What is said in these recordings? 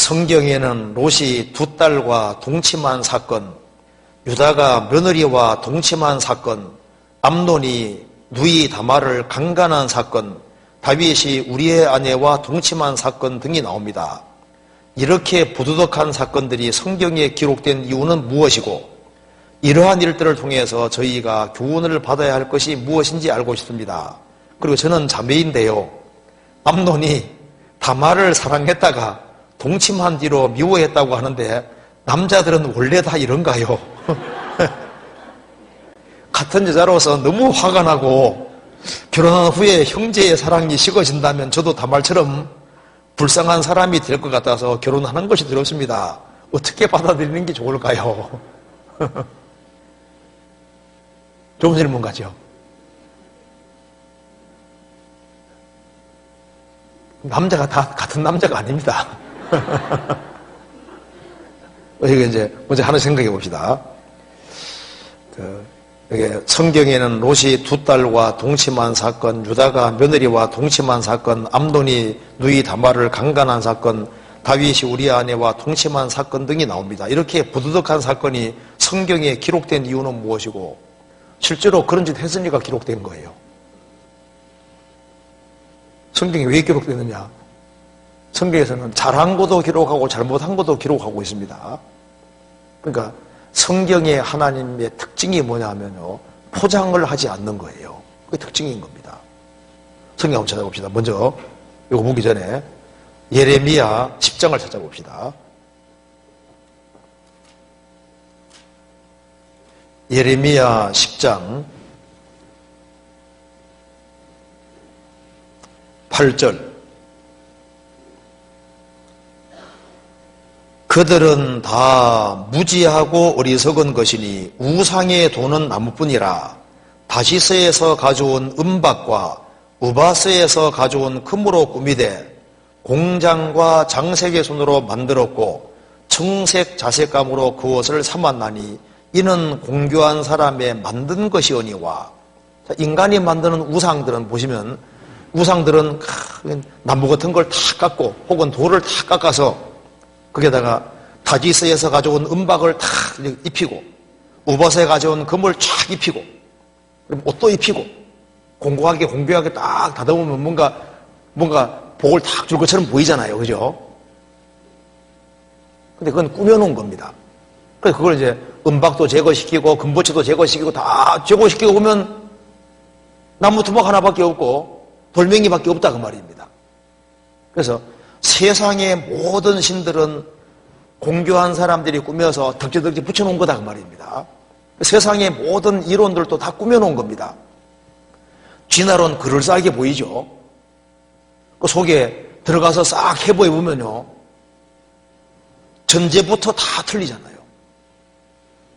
성경에는 롯이 두 딸과 동침한 사건, 유다가 며느리와 동침한 사건, 암논이 누이 다말을 강간한 사건, 다윗이 우리의 아내와 동침한 사건 등이 나옵니다. 이렇게 부도덕한 사건들이 성경에 기록된 이유는 무엇이고, 이러한 일들을 통해서 저희가 교훈을 받아야 할 것이 무엇인지 알고 싶습니다. 그리고 저는 자매인데요, 암논이 다말을 사랑했다가 동침한 뒤로 미워했다고 하는데 남자들은 원래 다 이런가요? 같은 여자로서 너무 화가 나고 결혼한 후에 형제의 사랑이 식어진다면 저도 다말처럼 불쌍한 사람이 될 것 같아서 결혼하는 것이 두렵습니다. 어떻게 받아들이는 게 좋을까요? 좋은 질문 같죠? 남자가 다 같은 남자가 아닙니다. 이게 이제 먼저 하나 생각해 봅시다. 이게 성경에는 롯이 두 딸과 동침한 사건, 유다가 며느리와 동침한 사건, 암논이 누이 다말을 강간한 사건, 다윗이 우리 아내와 동침한 사건 등이 나옵니다. 이렇게 부도덕한 사건이 성경에 기록된 이유는 무엇이고, 실제로 그런 짓 했으니까 기록된 거예요. 성경에 왜 기록되느냐? 성경에서는 잘한 것도 기록하고 잘못한 것도 기록하고 있습니다. 그러니까 성경의 하나님의 특징이 뭐냐면요, 포장을 하지 않는 거예요. 그게 특징인 겁니다. 성경 한번 찾아봅시다. 먼저 이거 보기 전에 예레미야 10장을 찾아봅시다. 예레미야 10장 8절. 그들은 다 무지하고 어리석은 것이니 우상에 도는 나무뿐이라. 다시스에서 가져온 은박과 우바스에서 가져온 금으로 꾸미되 공장과 장색의 손으로 만들었고 청색 자색감으로 그 옷을 삼았나니 이는 공교한 사람의 만든 것이오니와. 인간이 만드는 우상들은 보시면, 우상들은 나무 같은 걸 다 깎고 혹은 돌을 다 깎아서 거기에다가 다지스에서 가져온 은박을 다 입히고 우버스에 가져온 금을 쫙 입히고 그럼 옷도 입히고 공고하게 딱 다듬으면 뭔가 복을 탁 줄 것처럼 보이잖아요. 그죠? 근데 그건 꾸며놓은 겁니다. 그래서 그걸 이제 은박도 제거시키고 금붙이도 제거시키고 다 제거시키고 보면 나무 토막 하나밖에 없고 돌멩이밖에 없다 그 말입니다. 그래서 세상의 모든 신들은 공교한 사람들이 꾸며서 덕지덕지 붙여놓은 거다 그 말입니다. 세상의 모든 이론들도 다 꾸며놓은 겁니다. 진화론 그럴싸하게 보이죠. 그 속에 들어가서 싹 해부해 보면요, 전제부터 다 틀리잖아요.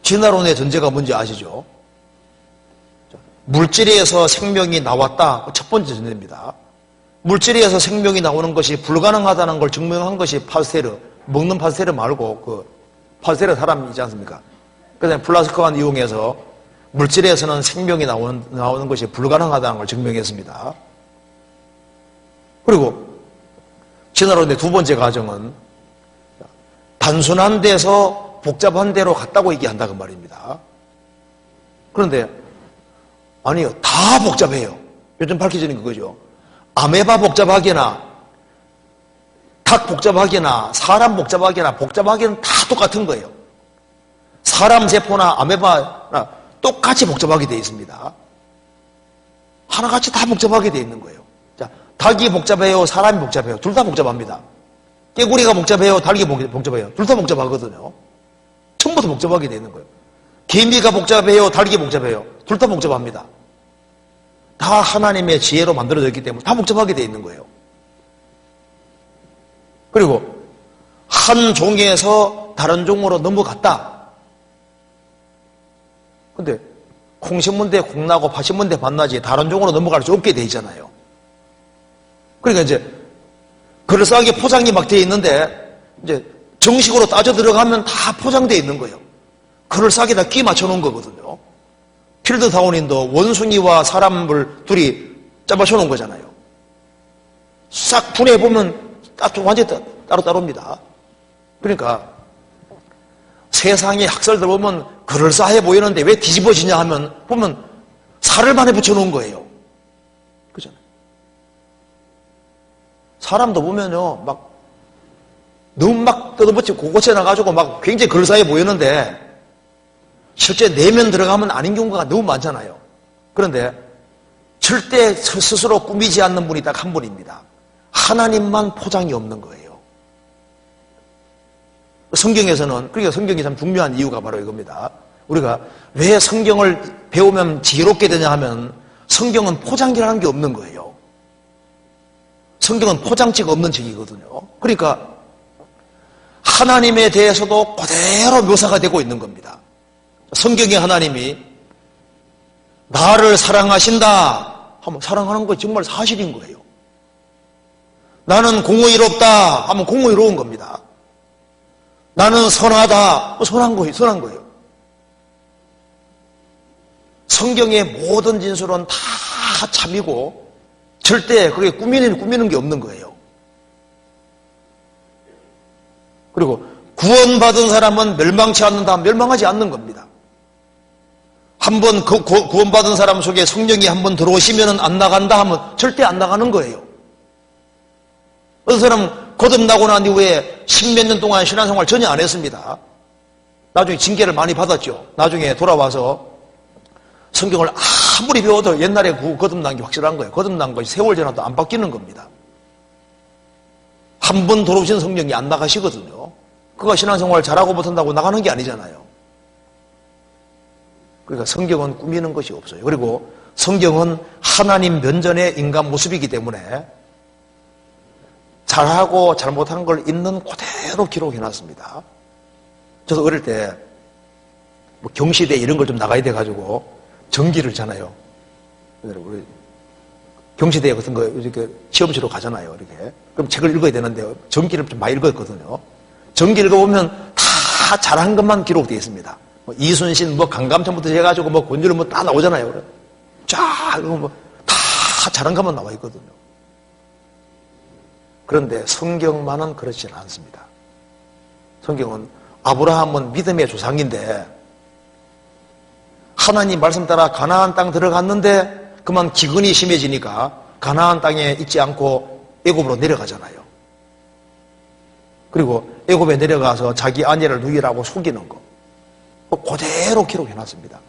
진화론의 전제가 뭔지 아시죠? 물질에서 생명이 나왔다. 첫 번째 전제입니다. 물질에서 생명이 나오는 것이 불가능하다는 걸 증명한 것이 파스테르, 먹는 파스테르 말고 그 파스테르 사람 있지 않습니까? 그래서 플라스크만 이용해서 물질에서는 생명이 나오는 것이 불가능하다는 걸 증명했습니다. 그리고 진화론의 두 번째 과정은 단순한 데서 복잡한 데로 갔다고 얘기한다 그 말입니다. 그런데 아니요, 다 복잡해요. 요즘 밝혀지는 그거죠. 아메바 복잡하게나 닭 복잡하게나 사람 복잡하게는 다 똑같은 거예요. 사람 세포나 아메바나 똑같이 복잡하게 되어 있습니다. 하나같이 다 복잡하게 되어 있는 거예요. 자, 닭이 복잡해요, 사람이 복잡해요. 둘 다 복잡합니다. 깨구리가 복잡해요, 닭이 복잡해요. 둘 다 복잡하거든요. 처음부터 복잡하게 되어 있는 거예요. 개미가 복잡해요, 닭이 복잡해요. 둘 다 복잡합니다. 다 하나님의 지혜로 만들어졌기 때문에 다 복잡하게 되어 있는 거예요. 그리고 한 종에서 다른 종으로 넘어갔다. 근데 콩 심은데 콩 나고 팥 심은데 팥 나지 다른 종으로 넘어갈 수 없게 되어 있잖아요. 그러니까 이제 그럴싸하게 포장이 막 되어 있는데 이제 정식으로 따져 들어가면 다 포장되어 있는 거예요. 그럴싸하게 다 끼 맞춰 놓은 거거든요. 필드 다운인도 원숭이와 사람을 둘이 짜맞춰 놓은 거잖아요. 싹 분해보면 완전히 따로따로입니다. 그러니까 세상의 학설들 보면 그럴싸해 보이는데 왜 뒤집어지냐 하면 보면 살을 많이 붙여놓은 거예요. 그잖아요. 사람도 보면요, 막 너무 막 뜯어붙이고 고고쳐 나가지고 막 굉장히 그럴싸해 보이는데 실제 내면 들어가면 아닌 경우가 너무 많잖아요. 그런데 절대 스스로 꾸미지 않는 분이 딱 한 분입니다. 하나님만 포장이 없는 거예요. 성경에서는, 그러니까 성경이 참 중요한 이유가 바로 이겁니다. 우리가 왜 성경을 배우면 지혜롭게 되냐 하면 성경은 포장기라는 게 없는 거예요. 성경은 포장지가 없는 책이거든요. 그러니까 하나님에 대해서도 그대로 묘사가 되고 있는 겁니다. 성경의 하나님이 나를 사랑하신다 하면 사랑하는 거 정말 사실인 거예요. 나는 공의롭다 하면 공의로운 겁니다. 나는 선하다, 선한 거예요. 성경의 모든 진술은 다 참이고 절대 그게 꾸미는 게 없는 거예요. 그리고 구원받은 사람은 멸망치 않는다, 멸망하지 않는 겁니다. 한번 구원받은 사람 속에 성령이 한번 들어오시면 안 나간다 하면 절대 안 나가는 거예요. 어떤 사람은 거듭나고 난 이후에 10몇 년 동안 신앙생활 전혀 안 했습니다. 나중에 징계를 많이 받았죠. 나중에 돌아와서 성경을 아무리 배워도 옛날에 거듭난 게 확실한 거예요. 거듭난 것이 세월 지나도 안 바뀌는 겁니다. 한 번 들어오신 성령이 안 나가시거든요. 그가 신앙생활 잘하고 못한다고 나가는 게 아니잖아요. 그러니까 성경은 꾸미는 것이 없어요. 그리고 성경은 하나님 면전의 인간 모습이기 때문에 잘하고 잘못한 걸 있는 그대로 기록해놨습니다. 저도 어릴 때 뭐 경시대 이런 걸 좀 나가야 돼가지고 전기를 잖아요. 우리 경시대 같은 거 이렇게 시험치러 가잖아요. 이렇게 그럼 책을 읽어야 되는데 전기를 좀 많이 읽었거든요. 전기 읽어보면 다 잘한 것만 기록되어 있습니다. 뭐 이순신, 뭐 강감찬부터 해가지고 뭐 권율은 뭐 다 나오잖아요. 그래. 쫙 이거 뭐 다 잘한 것만 나와 있거든요. 그런데 성경만은 그렇지는 않습니다. 성경은 아브라함은 믿음의 조상인데 하나님 말씀 따라 가나안 땅 들어갔는데 그만 기근이 심해지니까 가나안 땅에 있지 않고 애굽으로 내려가잖아요. 그리고 애굽에 내려가서 자기 아내를 누이라고 속이는 거 그대로 기록해놨습니다.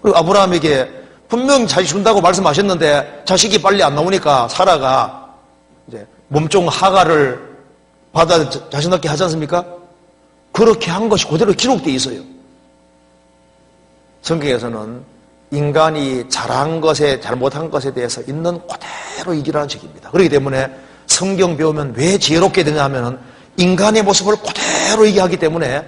그리고 아브라함에게 분명 자식 준다고 말씀하셨는데 자식이 빨리 안 나오니까 사라가 이제 몸종 하가를 받아 자식 낳게 하지 않습니까? 그렇게 한 것이 그대로 기록되어 있어요. 성경에서는 인간이 잘한 것에 잘못한 것에 대해서 있는 그대로 얘기라는 책입니다. 그렇기 때문에 성경 배우면 왜 지혜롭게 되냐면 인간의 모습을 그대로 얘기하기 때문에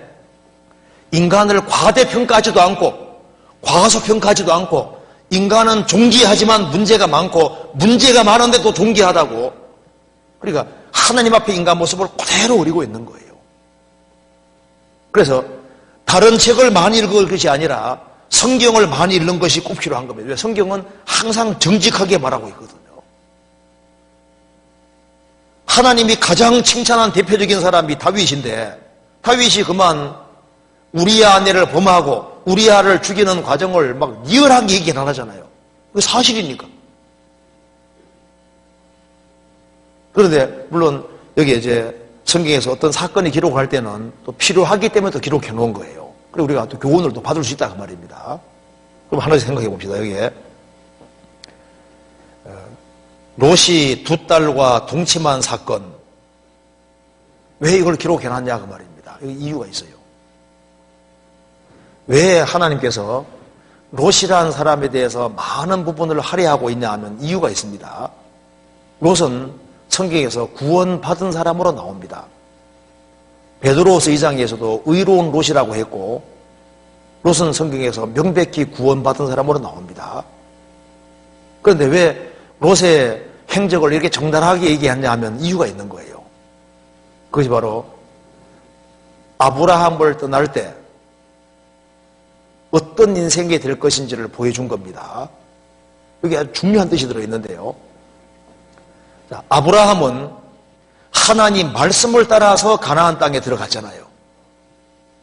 인간을 과대평가하지도 않고 과소평가하지도 않고 인간은 존귀하지만 문제가 많고 문제가 많은데 또 존귀하다고 그러니까 하나님 앞에 인간 모습을 그대로 그리고 있는 거예요. 그래서 다른 책을 많이 읽을 것이 아니라 성경을 많이 읽는 것이 꼭 필요한 겁니다. 왜? 성경은 항상 정직하게 말하고 있거든요. 하나님이 가장 칭찬한 대표적인 사람이 다윗인데 다윗이 그만 우리아 아내를 범하고 우리아를 죽이는 과정을 막 리얼하게 얘기는 안 하잖아요. 그게 사실이니까. 그런데 물론 여기 이제 성경에서 어떤 사건이 기록할 때는 또 필요하기 때문에 또 기록해 놓은 거예요. 그리고 우리가 또 교훈을 또 받을 수 있다 그 말입니다. 그럼 하나씩 생각해 봅시다. 여기에 롯이 두 딸과 동침한 사건 왜 이걸 기록해 놨냐 그 말입니다. 여기 이유가 있어요. 왜 하나님께서 롯이라는 사람에 대해서 많은 부분을 할애하고 있냐 하면 이유가 있습니다. 롯은 성경에서 구원받은 사람으로 나옵니다. 베드로후서 2장에서도 의로운 롯이라고 했고 롯은 성경에서 명백히 구원받은 사람으로 나옵니다. 그런데 왜 롯의 행적을 이렇게 정당하게 얘기하냐 하면 이유가 있는 거예요. 그것이 바로 아브라함을 떠날 때 어떤 인생이 될 것인지를 보여준 겁니다. 여기 아주 중요한 뜻이 들어있는데요. 자, 아브라함은 하나님 말씀을 따라서 가나안 땅에 들어갔잖아요.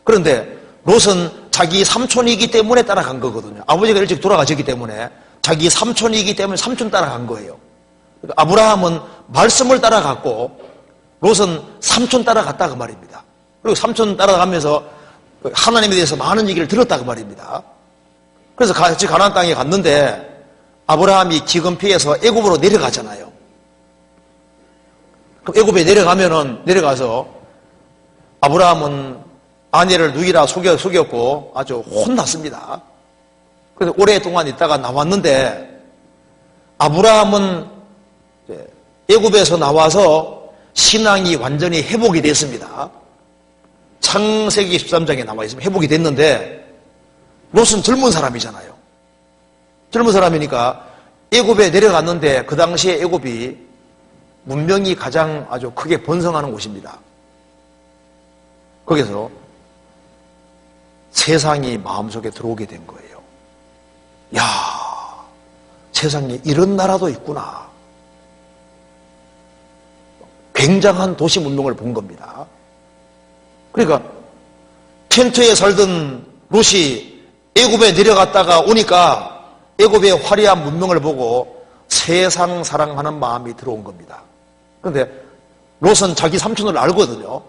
그런데 롯은 자기 삼촌이기 때문에 따라간 거거든요. 아버지가 일찍 돌아가셨기 때문에 자기 삼촌이기 때문에 삼촌 따라간 거예요. 그러니까 아브라함은 말씀을 따라갔고 롯은 삼촌 따라갔다 그 말입니다. 그리고 삼촌 따라가면서 하나님에 대해서 많은 얘기를 들었다 그 말입니다. 그래서 같이 가나안 땅에 갔는데 아브라함이 기근 피해서 애굽으로 내려가잖아요. 그럼 애굽에 내려가서 아브라함은 아내를 누이라 속였고 아주 혼났습니다. 그래서 오랫동안 있다가 나왔는데 아브라함은 애굽에서 나와서 신앙이 완전히 회복이 됐습니다. 창세기 13장에 나와 있으면 회복이 됐는데 롯은 젊은 사람이잖아요. 젊은 사람이니까 애굽에 내려갔는데 그 당시에 애굽이 문명이 가장 아주 크게 번성하는 곳입니다. 거기서 세상이 마음속에 들어오게 된 거예요. 야, 세상에 이런 나라도 있구나. 굉장한 도시 문명을 본 겁니다. 그러니까 텐트에 살던 롯이 애굽에 내려갔다가 오니까 애굽의 화려한 문명을 보고 세상 사랑하는 마음이 들어온 겁니다. 그런데 롯은 자기 삼촌을 알거든요.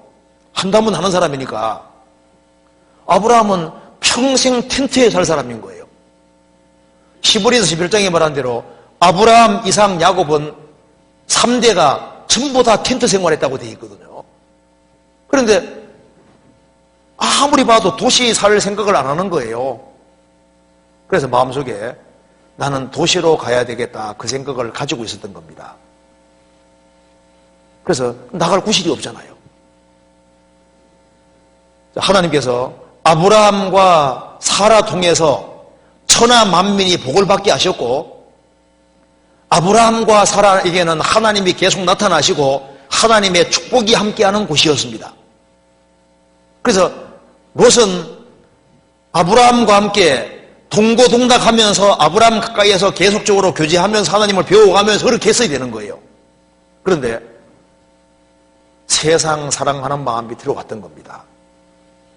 한다면 하는 사람이니까. 아브라함은 평생 텐트에 살 사람인 거예요. 히브리서 11장에 말한 대로 아브라함, 이삭, 야곱은 3대가 전부 다 텐트 생활했다고 되어 있거든요. 그런데 아무리 봐도 도시 살 생각을 안 하는 거예요. 그래서 마음속에 나는 도시로 가야 되겠다 그 생각을 가지고 있었던 겁니다. 그래서 나갈 구실이 없잖아요. 하나님께서 아브라함과 사라 통해서 천하 만민이 복을 받게 하셨고 아브라함과 사라에게는 하나님이 계속 나타나시고 하나님의 축복이 함께하는 곳이었습니다. 그래서 롯은 아브라함과 함께 동고동락하면서 아브라함 가까이에서 계속적으로 교제하면서 하나님을 배워가면서 그렇게 했어야 되는 거예요. 그런데 세상 사랑하는 마음이 들어갔던 겁니다.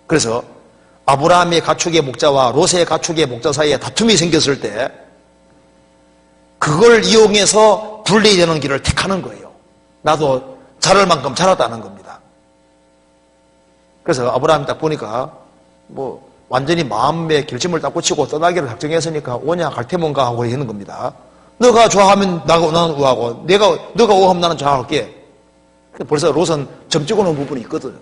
그래서 아브라함의 가축의 목자와 롯의 가축의 목자 사이에 다툼이 생겼을 때 그걸 이용해서 분리되는 길을 택하는 거예요. 나도 자랄 만큼 자랐다는 겁니다. 그래서 아브라함이 딱 보니까 완전히 마음의 결심을 딱 고치고 떠나기를 작정했으니까 오냐 갈 테면가 하고 있는 겁니다. 너가 좋아하면 나는 우하고 너가 오하면 나는 좋아할게. 벌써 롯은 점 찍어놓은 부분이 있거든.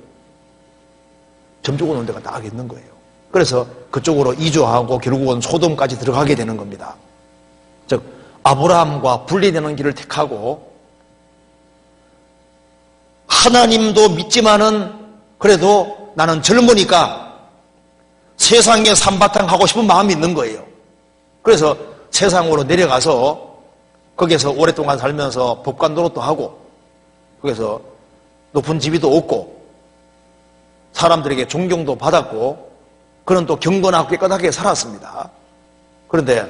점 찍어놓은 데가 딱 있는 거예요. 그래서 그쪽으로 이주하고 결국은 소돔까지 들어가게 되는 겁니다. 즉 아브라함과 분리되는 길을 택하고 하나님도 믿지만은 그래도 나는 젊으니까 세상에 삼바탕 하고 싶은 마음이 있는 거예요. 그래서 세상으로 내려가서 거기에서 오랫동안 살면서 법관 노릇도 하고 거기서 높은 지위도 얻고 사람들에게 존경도 받았고 그는 또 경건하고 깨끗하게 살았습니다. 그런데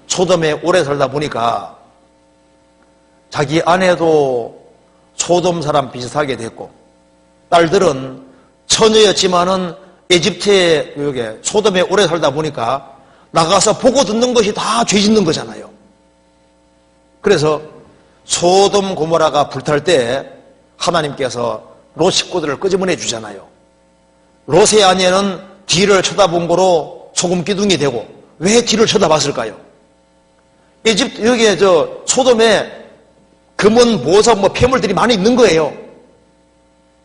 소돔에 오래 살다 보니까 자기 아내도 소돔 사람 비슷하게 됐고 딸들은 처녀였지만은 에집트에 소돔에 오래 살다 보니까 나가서 보고 듣는 것이 다 죄 짓는 거잖아요. 그래서 소돔 고모라가 불탈 때 하나님께서 롯 식구들을 끄집어내 주잖아요. 롯의 아내는 뒤를 쳐다본 거로 소금 기둥이 되고 왜 뒤를 쳐다봤을까요? 에집트 여기에 소돔에 금은 보석 폐물들이 많이 있는 거예요.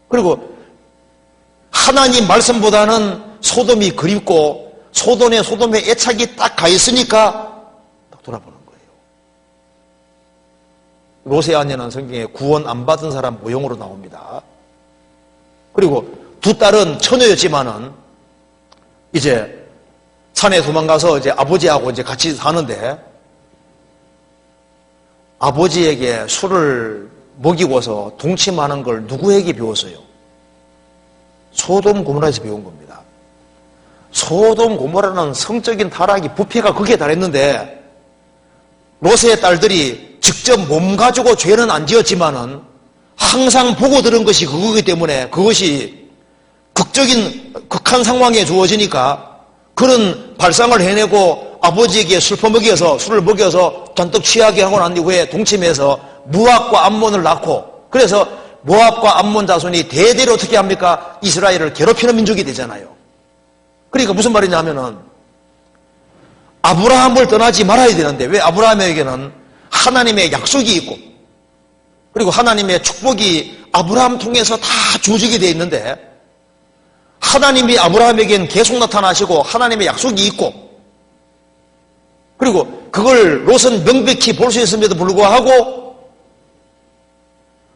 그리고 하나님 말씀보다는 소돔이 그립고 소돔에 애착이 딱 가 있으니까 딱 돌아보는 거예요. 롯의 아내는 성경에 구원 안 받은 사람 모형으로 나옵니다. 그리고 두 딸은 처녀였지만은 이제 산에 도망가서 이제 아버지하고 이제 같이 사는데 아버지에게 술을 먹이고서 동침하는 걸 누구에게 배웠어요? 소돔 고모라에서 배운 겁니다. 소돔 고모라는 성적인 타락이 부패가 극에 달했는데 롯의 딸들이 직접 몸 가지고 죄는 안 지었지만은 항상 보고 들은 것이 그거기 때문에 그것이 극한 상황에 주어지니까 그런 발상을 해내고 아버지에게 술을 먹여서 잔뜩 취하게 하고 난 이후에 동침해서 모압과 암몬을 낳고, 그래서 모압과 암몬 자손이 대대로 어떻게 합니까? 이스라엘을 괴롭히는 민족이 되잖아요. 그러니까 무슨 말이냐 하면은 아브라함을 떠나지 말아야 되는데, 왜? 아브라함에게는 하나님의 약속이 있고 그리고 하나님의 축복이 아브라함 통해서 다 주어지게 되어 있는데, 하나님이 아브라함에게는 계속 나타나시고 하나님의 약속이 있고, 그리고 그걸 롯은 명백히 볼 수 있음에도 불구하고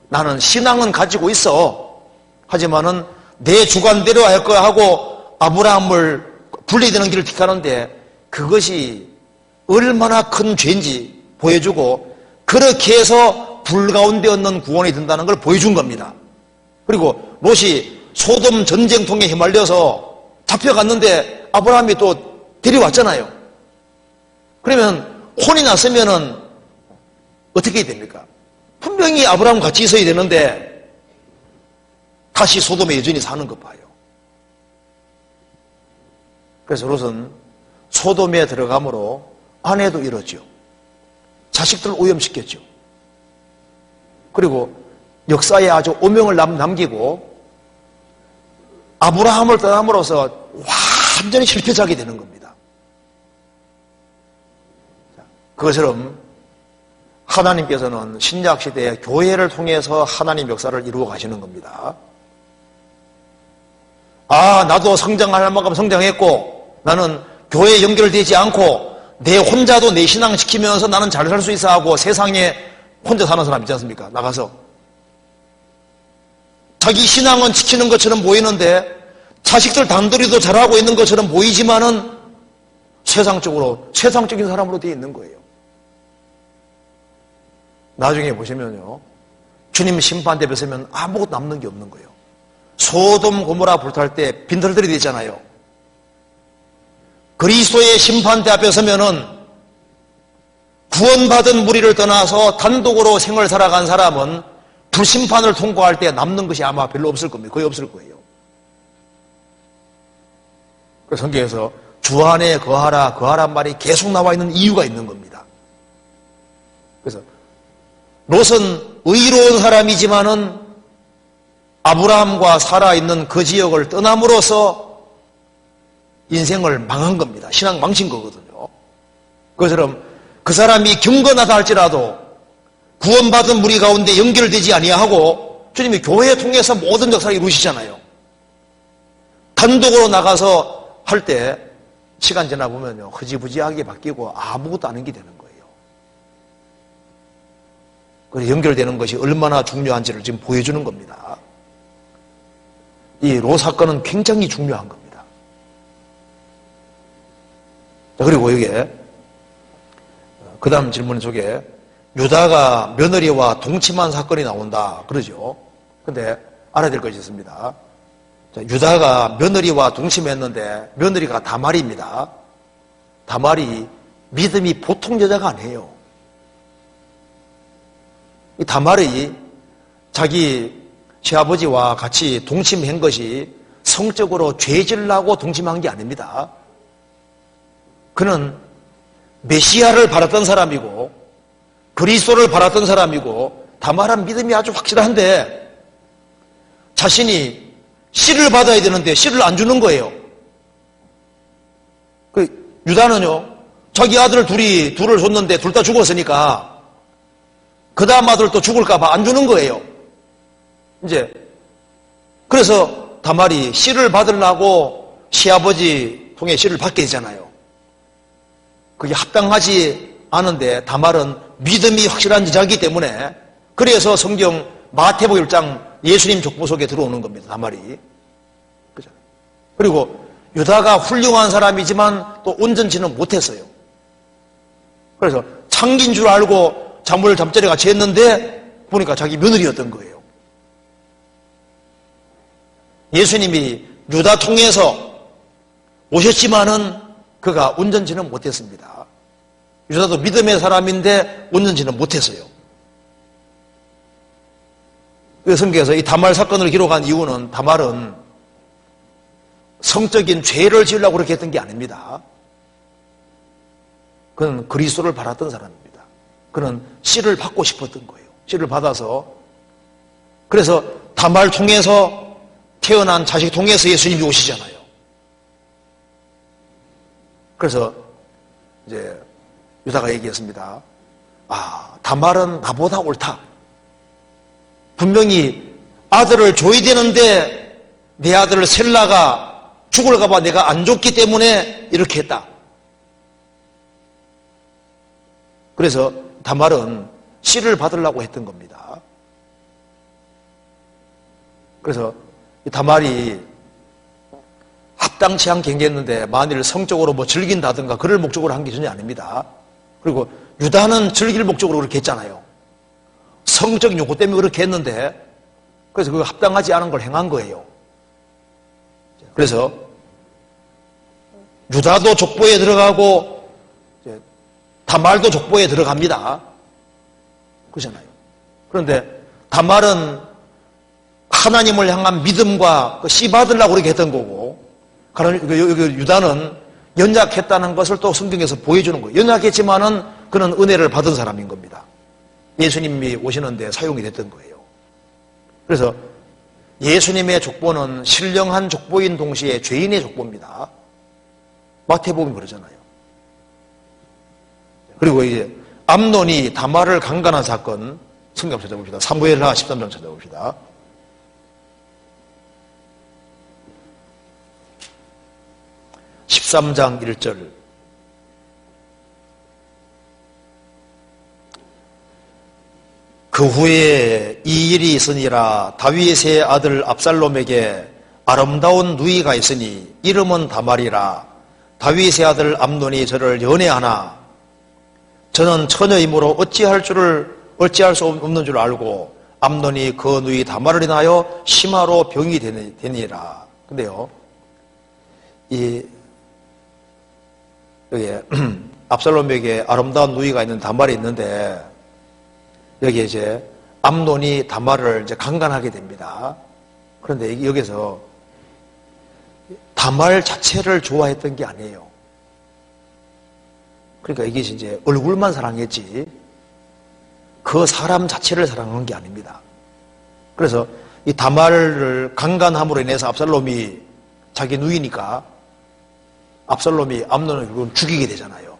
나는 신앙은 가지고 있어, 하지만은 내 주관대로 할 거야 하고 아브라함을 분리되는 길을 택하는데, 그것이 얼마나 큰 죄인지 보여주고, 그렇게 해서 불 가운데 얻는 구원이 된다는 걸 보여준 겁니다. 그리고 롯이 소돔 전쟁통에 휘말려서 잡혀갔는데 아브라함이 또 데려왔잖아요. 그러면 혼이 났으면은 어떻게 됩니까? 분명히 아브라함 같이 있어야 되는데 다시 소돔에 여전히 사는 것 봐요. 그래서 롯은 소돔에 들어감으로 아내도 잃었죠. 자식들 오염시켰죠. 그리고 역사에 아주 오명을 남기고 아브라함을 떠남으로써 완전히 실패자게 되는 겁니다. 그것처럼 하나님께서는 신약시대에 교회를 통해서 하나님 역사를 이루어 가시는 겁니다. 나도 성장할 만큼 성장했고 나는 교회에 연결되지 않고 내 혼자도 내 신앙 지키면서 나는 잘 살 수 있어 하고 세상에 혼자 사는 사람 있지 않습니까? 나가서 자기 신앙은 지키는 것처럼 보이는데 자식들 단둘이도 잘하고 있는 것처럼 보이지만은 세상적인 사람으로 되어 있는 거예요. 나중에 보시면요, 주님 심판대 앞에 서면 아무것도 남는 게 없는 거예요. 소돔 고모라 불탈 때 빈털들이 되잖아요. 그리스도의 심판대 앞에 서면은 구원받은 무리를 떠나서 단독으로 생을 살아간 사람은 불심판을 통과할 때 남는 것이 아마 별로 없을 겁니다. 거의 없을 거예요. 그래서 성경에서 주 안에 거하란 말이 계속 나와 있는 이유가 있는 겁니다. 그래서 롯은 의로운 사람이지만은 아브라함과 살아있는 그 지역을 떠남으로써 인생을 망한 겁니다. 신앙 망친 거거든요. 그것처럼 그 사람이 경건하다 할지라도 구원받은 무리 가운데 연결되지 아니하고 주님이 교회 통해서 모든 역사를 이루시잖아요. 단독으로 나가서 할 때 시간 지나 보면요, 흐지부지하게 바뀌고 아무것도 안 하게 되는 거예요. 그래서 연결되는 것이 얼마나 중요한지를 지금 보여주는 겁니다. 이 롯 사건은 굉장히 중요한 겁니다. 자, 그리고 이게 그 다음 질문 속에 유다가 며느리와 동침한 사건이 나온다 그러죠. 근데 알아야 될 것이 있습니다. 자, 유다가 며느리와 동침했는데 며느리가 다말입니다. 다말이 믿음이 보통 여자가 아니에요. 이 다말이 자기 시아버지와 같이 동침한 것이 성적으로 죄질라고 동침한 게 아닙니다. 그는 메시아를 바랐던 사람이고 그리스도를 바랐던 사람이고 다말은 믿음이 아주 확실한데 자신이 씨를 받아야 되는데 씨를 안 주는 거예요. 그 유다는요, 자기 아들 둘을 줬는데 둘 다 죽었으니까 그 다음 아들도 죽을까봐 안 주는 거예요. 이제 그래서 다말이 씨를 받으려고 시아버지 통해 씨를 받게 되잖아요. 그게 합당하지 않은데 다말은 믿음이 확실한 여자이기 때문에 그래서 성경 마태복음 1장 예수님 족보 속에 들어오는 겁니다. 다말이. 그죠? 그리고 유다가 훌륭한 사람이지만 또 온전치는 못했어요. 그래서 창기인 줄 알고 잠자리 같이 했는데 보니까 자기 며느리였던 거예요. 예수님이 유다 통해서 오셨지만은 그가 온전치는 못했습니다. 유다도 믿음의 사람인데 온전치는 못했어요. 그 성경에서 이 다말 사건을 기록한 이유는 다말은 성적인 죄를 지으려고 그렇게 했던 게 아닙니다. 그는 그리스도를 바랐던 사람입니다. 그는 씨를 받고 싶었던 거예요. 씨를 받아서. 그래서 다말 통해서 태어난 자식 통해서 예수님이 오시잖아요. 그래서 이제 유다가 얘기했습니다. 다말은 나보다 옳다. 분명히 아들을 줘야 되는데 내 아들 셀라가 죽을까봐 내가 안 줬기 때문에 이렇게 했다. 그래서 다말은 씨를 받으려고 했던 겁니다. 그래서 다말이 합당치 않게 행했는데 만일 성적으로 뭐 즐긴다든가 그럴 목적으로 한 게 전혀 아닙니다. 그리고 유다는 즐길 목적으로 그렇게 했잖아요. 성적인 요구 때문에 그렇게 했는데 그래서 그 합당하지 않은 걸 행한 거예요. 그래서 유다도 족보에 들어가고 다말도 족보에 들어갑니다. 그렇잖아요. 그런데 다말은 하나님을 향한 믿음과 씨 받으려고 그렇게 했던 거고, 유다는 연약했다는 것을 또 성경에서 보여주는 거예요. 연약했지만은 그는 은혜를 받은 사람인 겁니다. 예수님이 오시는데 사용이 됐던 거예요. 그래서 예수님의 족보는 신령한 족보인 동시에 죄인의 족보입니다. 마태복음 그러잖아요. 그리고 이제 암논이 다말을 강간한 사건 성경 찾아봅시다. 사무엘하 13장 찾아봅시다. (13장) 1절 그 후에 이 일이 있으니라. 다윗의 아들 압살롬에게 아름다운 누이가 있으니 이름은 다말이라. 다윗의 아들 암논이 저를 연애하나 저는 처녀이므로 어찌할 수 없는 줄 알고 암논이 그 누이 다말을 인하여 심화로 병이 되니라. 근데요, 여기에 압살롬에게 아름다운 누이가 있는 다말이 있는데 여기에 이제 암논이 다말을 이제 강간하게 됩니다. 그런데 여기서 다말 자체를 좋아했던 게 아니에요. 그러니까 이게 이제 얼굴만 사랑했지 그 사람 자체를 사랑한 게 아닙니다. 그래서 이 다말을 강간함으로 인해서 압살롬이 자기 누이니까 압살롬이 암논을 결국은 죽이게 되잖아요.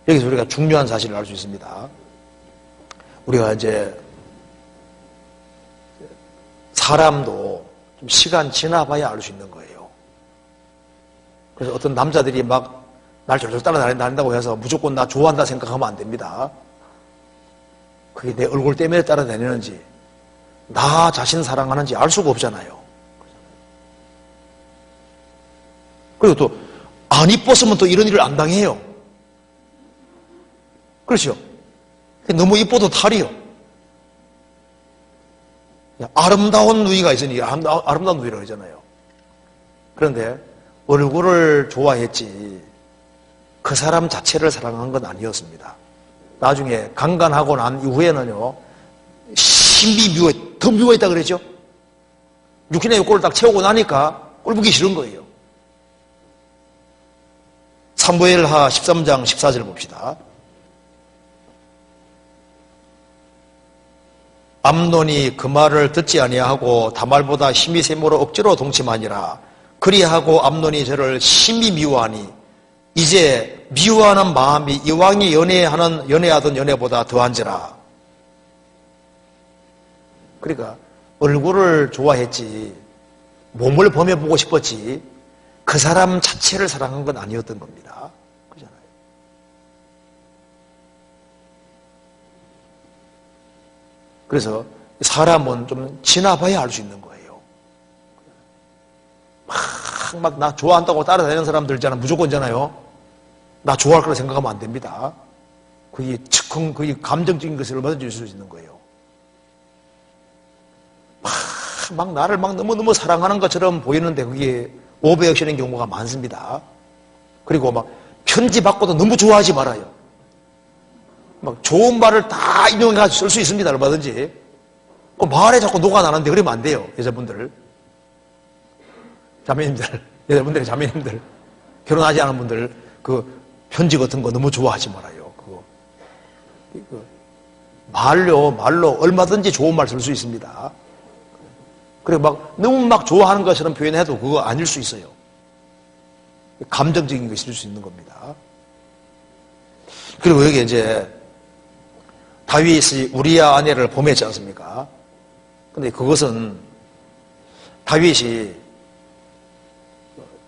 여기서 우리가 중요한 사실을 알 수 있습니다. 우리가 이제 사람도 좀 시간 지나봐야 알 수 있는 거예요. 그래서 어떤 남자들이 막 날 졸졸 따라다닌다고 해서 무조건 나 좋아한다 생각하면 안 됩니다. 그게 내 얼굴 때문에 따라다니는지 나 자신 사랑하는지 알 수가 없잖아요. 그리고 또 안 이뻤으면 또 이런 일을 안 당해요. 그렇죠? 너무 이뻐도 탈이요. 아름다운 누이가 있으니 아름다운 누이라고 하잖아요. 그런데 얼굴을 좋아했지 그 사람 자체를 사랑한 건 아니었습니다. 나중에 강간하고 난 이후에는요, 더 미워했다 그랬죠? 육신의 욕구를 딱 채우고 나니까 꼴 보기 싫은 거예요. 사무엘하 13장 14절 봅시다. 암논이 그 말을 듣지 아니하고 다말보다 힘이 셈으로 억지로 동침하니라. 그리하고 암논이 저를 심히 미워하니 이제 미워하는 마음이 이왕이 연애하던 연애보다 더한지라. 그러니까 얼굴을 좋아했지 몸을 범해보고 싶었지 그 사람 자체를 사랑한 건 아니었던 겁니다. 그렇잖아요. 그래서 사람은 좀 지나봐야 알 수 있는 거예요. 막 나 좋아한다고 따라다니는 사람들 있잖아요. 무조건잖아요. 나 좋아할 거라 생각하면 안 됩니다. 그게 즉흥, 그게 감정적인 것을 얼마든지 줄 수 있는 거예요. 막 나를 막 너무너무 사랑하는 것처럼 보이는데 그게 오버액션인 경우가 많습니다. 그리고 막 편지 받고도 너무 좋아하지 말아요. 막 좋은 말을 다 인용해가지고 쓸 수 있습니다. 얼마든지. 그 말에 자꾸 녹아나는데 그러면 안 돼요. 여자분들. 자매님들, 여자분들의 자매님들. 결혼하지 않은 분들, 그 편지 같은 거 너무 좋아하지 말아요. 말로 얼마든지 좋은 말 쓸 수 있습니다. 그리고 막 너무 막 좋아하는 것처럼 표현해도 그거 아닐 수 있어요. 감정적인 것이 있을 수 있는 겁니다. 그리고 여기 이제 다윗이 우리야 아내를 범했지 않습니까? 근데 그것은 다윗이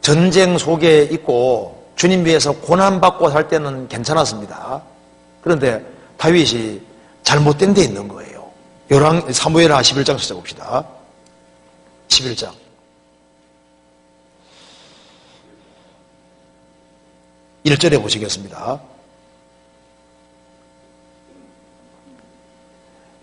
전쟁 속에 있고 주님 위해서 고난받고 살 때는 괜찮았습니다. 그런데 다윗이 잘못된 데 있는 거예요. 사무엘하 11장 찾아봅시다. 11장. 1절에 보시겠습니다.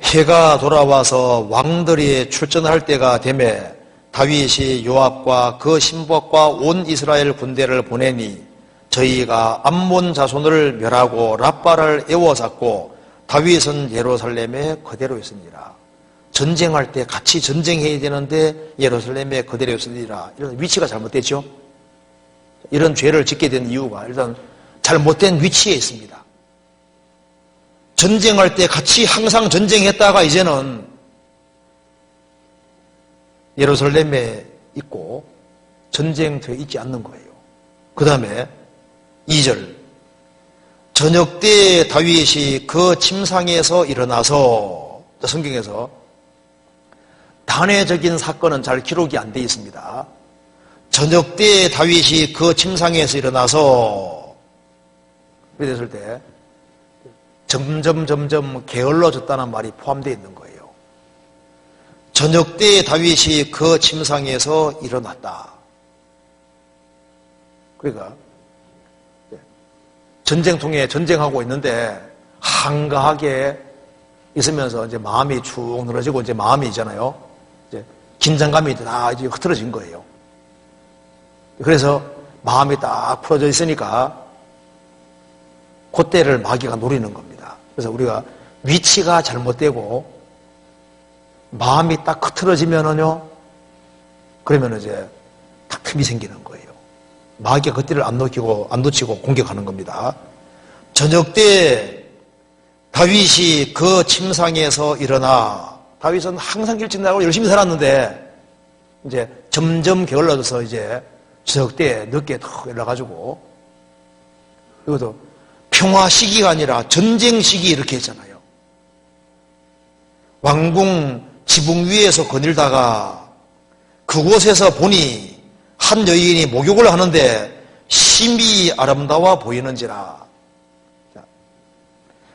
해가 돌아와서 왕들이 출전할 때가 되매 다윗이 요압과 그 신복과 온 이스라엘 군대를 보내니 저희가 암몬 자손을 멸하고 랍바를 에워쌌고 다윗은 예루살렘에 그대로 있으니라. 전쟁할 때 같이 전쟁해야 되는데 예루살렘에 그대로 있으니라. 이런 위치가 잘못됐죠. 이런 죄를 짓게 된 이유가 일단 잘못된 위치에 있습니다. 전쟁할 때 같이 항상 전쟁했다가 이제는 예루살렘에 있고 전쟁터에 있지 않는 거예요. 그 다음에 2절. 저녁 때 다윗이 그 침상에서 일어나서, 성경에서 단회적인 사건은 잘 기록이 안 돼 있습니다. 저녁 때 다윗이 그 침상에서 일어나서 그랬을 때 점점 게을러졌다는 말이 포함되어 있는 거예요. 저녁 때 다윗이 그 침상에서 일어났다. 그러니까 전쟁통에 전쟁하고 있는데 한가하게 있으면서 이제 마음이 축 늘어지고 이제 마음이 있잖아요. 이제 긴장감이 다 이제 흐트러진 거예요. 그래서 마음이 딱 풀어져 있으니까 그때를 마귀가 노리는 겁니다. 그래서 우리가 위치가 잘못되고 마음이 딱 흐트러지면은요, 그러면 이제 딱 틈이 생기는 거예요. 마귀가 그때를 안 놓치고 공격하는 겁니다. 저녁 때 다윗이 그 침상에서 일어나, 다윗은 항상 일찍 나가고 열심히 살았는데 이제 점점 게을러져서 이제 저녁 때 늦게 더 일어나가지고, 이것도 평화 시기가 아니라 전쟁 시기 이렇게 했잖아요. 왕궁 지붕 위에서 거닐다가 그곳에서 보니 한 여인이 목욕을 하는데 심히 아름다워 보이는지라.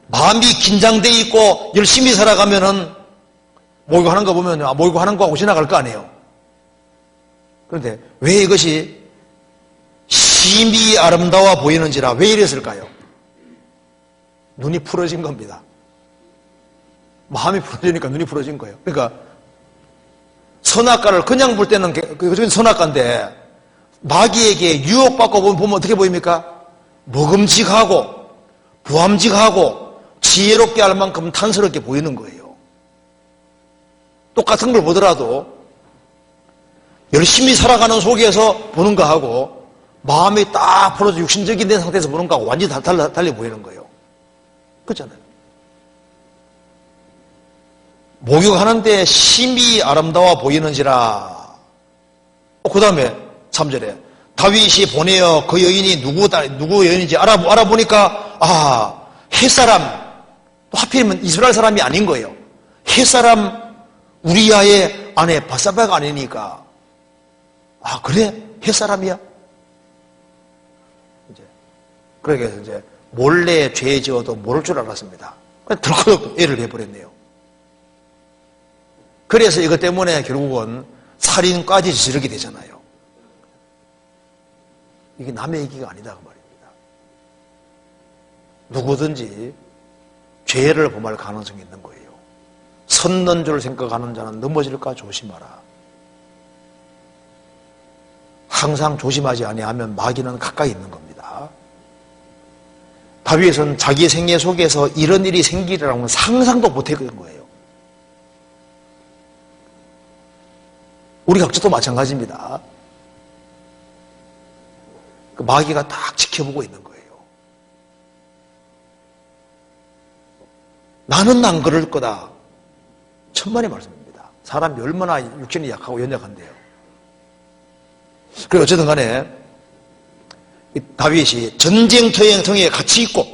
마음이 긴장돼 있고 열심히 살아가면은 목욕하는 거 보면 목욕하는 거 하고 지나갈 거 아니에요. 그런데 왜 이것이 심히 아름다워 보이는지라 왜 이랬을까요? 눈이 풀어진 겁니다. 마음이 풀어지니까 눈이 풀어진 거예요. 그러니까 선악과를 그냥 볼 때는 그중에 선악과인데 마귀에게 유혹받고 보면 어떻게 보입니까? 먹음직하고 부함직하고 지혜롭게 할 만큼 탄스럽게 보이는 거예요. 똑같은 걸 보더라도 열심히 살아가는 속에서 보는 거하고 마음이 딱 풀어져 육신적인 된 상태에서 보는 거하고 완전히 달리 보이는 거예요. 그렇잖아요. 목욕하는데 심히 아름다워 보이는지라. 그 다음에 3절에 다윗이 보내어 그 여인이 누구 여인인지 알아보니까 햇사람, 또 하필이면 이스라엘 사람이 아닌 거예요. 햇사람 우리야의 아내 바사바가 아니니까 그래? 햇사람이야? 그러니까 이제 몰래 죄 지어도 모를 줄 알았습니다. 덜컥 애를 해버렸네요. 그래서 이것 때문에 결국은 살인까지 저지르게 되잖아요. 이게 남의 얘기가 아니다 그 말입니다. 누구든지 죄를 범할 가능성이 있는 거예요. 섰는 줄 생각하는 자는 넘어질까 조심하라. 항상 조심하지 아니하면 마귀는 가까이 있는 겁니다. 다윗은 자기 생애 속에서 이런 일이 생기리라고는 상상도 못했던 거예요. 우리 각자도 마찬가지입니다. 그 마귀가 딱 지켜보고 있는 거예요. 나는 안 그럴 거다. 천만의 말씀입니다. 사람이 얼마나 육신이 약하고 연약한데요. 그리고 어쨌든 간에 다윗이 전쟁터에 같이 있고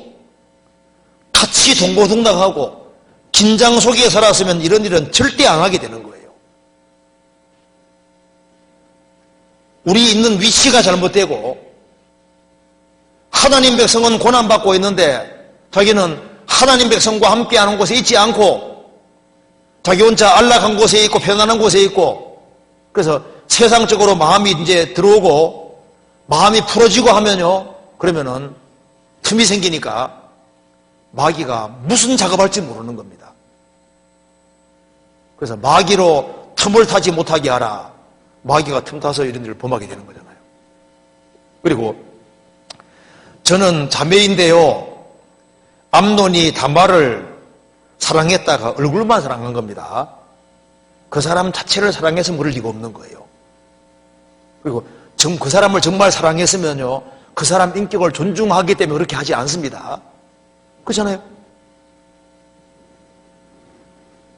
같이 동고동락하고 긴장 속에 살았으면 이런 일은 절대 안 하게 되는 거예요. 우리 있는 위치가 잘못되고 하나님 백성은 고난받고 있는데 자기는 하나님 백성과 함께하는 곳에 있지 않고 자기 혼자 안락한 곳에 있고 편안한 곳에 있고 그래서 세상적으로 마음이 이제 들어오고 마음이 풀어지고 하면요 그러면은 틈이 생기니까 마귀가 무슨 작업할지 모르는 겁니다. 그래서 마귀로 틈을 타지 못하게 하라. 마귀가 틈 타서 이런 일을 범하게 되는 거잖아요. 그리고 저는 자매인데요. 암논이 다말을 사랑했다가 얼굴만 사랑한 겁니다. 그 사람 자체를 사랑해서 모를 리가 없는 거예요. 그리고 그 사람을 정말 사랑했으면요. 그 사람 인격을 존중하기 때문에 그렇게 하지 않습니다. 그렇잖아요.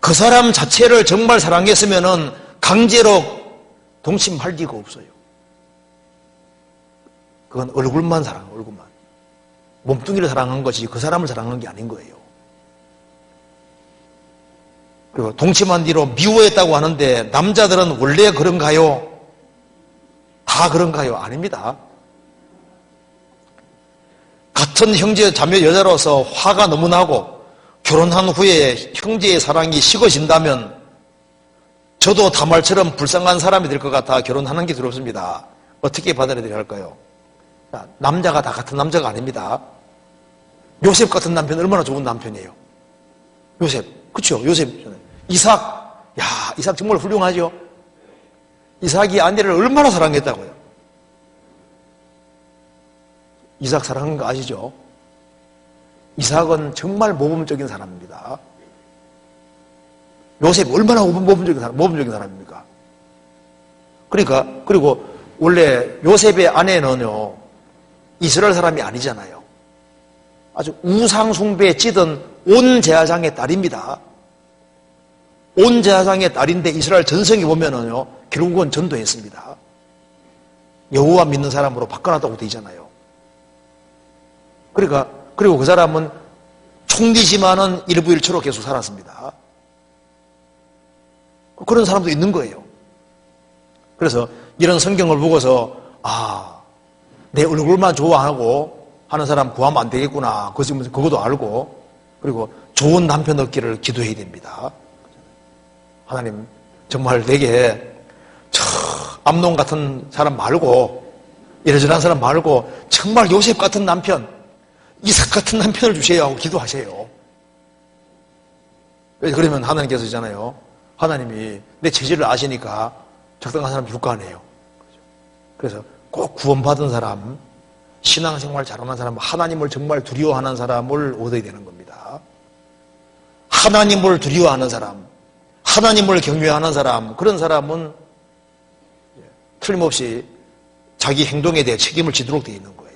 그 사람 자체를 정말 사랑했으면은 강제로 동침할 리가 없어요. 그건 얼굴만 사랑해요. 얼굴만. 몸뚱이를 사랑한 것이 그 사람을 사랑한 게 아닌 거예요. 그리고 동침한 뒤로 미워했다고 하는데 남자들은 원래 그런가요? 다 그런가요? 아닙니다. 같은 형제 자매 여자로서 화가 너무 나고 결혼한 후에 형제의 사랑이 식어진다면 저도 다말처럼 불쌍한 사람이 될 것 같아 결혼하는 게 두렵습니다. 어떻게 받아들여야 할까요? 남자가 다 같은 남자가 아닙니다. 요셉 같은 남편 얼마나 좋은 남편이에요. 요셉, 그렇죠? 요셉, 이삭, 야, 이삭 정말 훌륭하죠. 이삭이 아내를 얼마나 사랑했다고요. 이삭 사랑한 거 아시죠? 이삭은 정말 모범적인 사람입니다. 요셉 얼마나 모범적인 사람입니까? 그러니까 그리고 원래 요셉의 아내는요 이스라엘 사람이 아니잖아요. 아주 우상 숭배에 찌든 온 제사장의 딸입니다. 온 제사장의 딸인데 이스라엘 전성에 보면은요 결국은 전도했습니다. 여호와 믿는 사람으로 바꿔놨다고 되어 있잖아요. 그러니까 그리고 그 사람은 총리지만은 일부일처로 계속 살았습니다. 그런 사람도 있는 거예요. 그래서 이런 성경을 보고서 내 얼굴만 좋아하고 하는 사람 구하면 안 되겠구나. 그것도 알고 그리고 좋은 남편 얻기를 기도해야 됩니다. 하나님 정말 내게 암논 같은 사람 말고 이러저러한 사람 말고 정말 요셉 같은 남편 이삭 같은 남편을 주세요 하고 기도하세요. 그러면 하나님께서 있잖아요. 하나님이 내 체질을 아시니까 적당한 사람 줄 거 아니에요. 그래서 꼭 구원받은 사람, 신앙생활 잘하는 사람, 하나님을 정말 두려워하는 사람을 얻어야 되는 겁니다. 하나님을 두려워하는 사람, 하나님을 경외하는 사람, 그런 사람은 틀림없이 자기 행동에 대해 책임을 지도록 되어 있는 거예요.